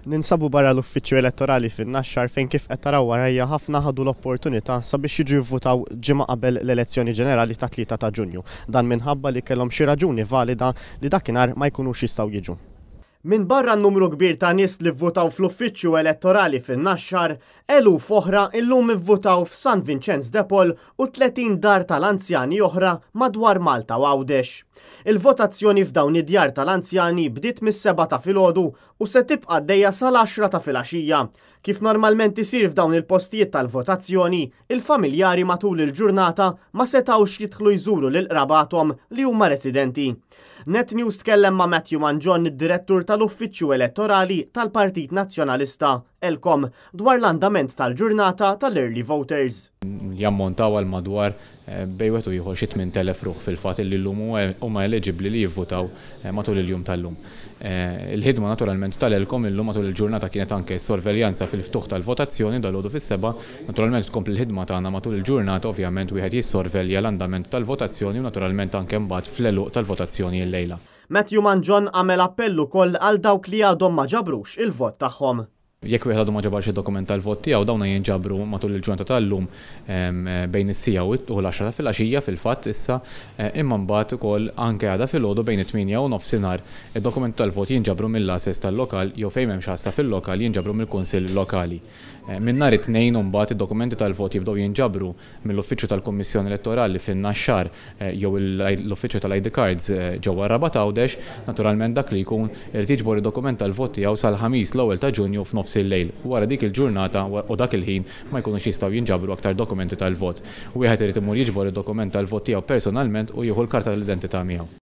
Ninsabu barra l-uffiċċju elettorali fin-Naxxar fejn kif qed taraw warajja ħafna ħadu l-opportunità sabiex jiġu jivvutaw ġimgħa qabel l-elezzjoni ġenerali ta' 3 ta' Ġunju. Dan minħabba li kellhom xi raġuni valida li dakinhar ma jkunux jistgħu jiġu. Min barra n-numru kbir ta' nies li vvotaw fl-uffiċċju elettorali fin-Naxxar, eluf oħra illum ivvutaw f'San Vincenz de Paul u 30 dar tal-anzjani oħra madwar Malta u Għawdex. Il-votazzjoni f'dawn id-djar tal-anzjani bdiet mis-7 ta' filgħodu u se tibqa' għaddejja sal-10 ta' filgħaxija. Kif normalment isir f'dawn il-postijiet tal-votazzjoni, il-familjari matul il-ġurnata ma setgħux jidħlu jżuru lil qrabathom li huma residenti. Net News tkellem ma' Matthew Manjon, id-direttur tal-Uffiċċju Elettorali tal-Partit Nazzjonalista Elkom dwar l-andament tal-ġurnata tal-early voters. Jammontaw għal madwar bejwet u jieħor xi 8,000 ruħ fil-fatt li llum huma eligibbli li jivvutaw matul il-jum tal-lum. Il-ħidma naturalment tal-Elkom illum matul il-ġurnata kienet anke s-sorveljanza fil-ftuħ tal-votazzjoni dal-għodu fis-7. Naturalment tkompli l-ħidma tagħna matul il-ġurnata ovvjament wieħed jissorvelja l-andament tal-votazzjoni u naturalment anke mbagħad fl-eluq tal-votazzjoni llejla. Matthew Manjon għamel appellu koll għal dawk li għadhom ma ġabrux il-vot tagħhom. Jekk wieħed għadu ma ġabarx id-dokument tal-vot tiegħu dawna jinġabru matul il-ġurnata tal-lum bejn is-sija u l-10 ta' filgħaxija fil-fatt issa imma mbagħad ukoll anke għada filgħodu bejn it-8 u nofsinhar id-dokument tal-vot jinġabru mill-assess tal-lokal jew fejn m'hemmx ħassa fil-lokal jinġabru mill-kunsill lokali. Minn nhar it-tnejn mbagħad id-dokumenti tal-vot jibdew jinġabru mill-Uffiċċju tal-Kummissjoni Elettorali fin-Naxxar jew l-Uffiċċju tal-ID Cards ġewwa Rabat Għawdex, naturalment dak li jkun irid jiġbor id-dokument tal-vot tiegħu sal-ħamis l-ewwel ta' Ġunju f'nofs il-lejl. Wara dik il-ġurnata u dak il-ħin ma jkunux jistgħu jinġabru aktar dokumenti tal-vot. Wieħed irid imur jiġbor id-dokument tal-vot tiegħu personalment u jieħu l-karta tal-identità miegħu.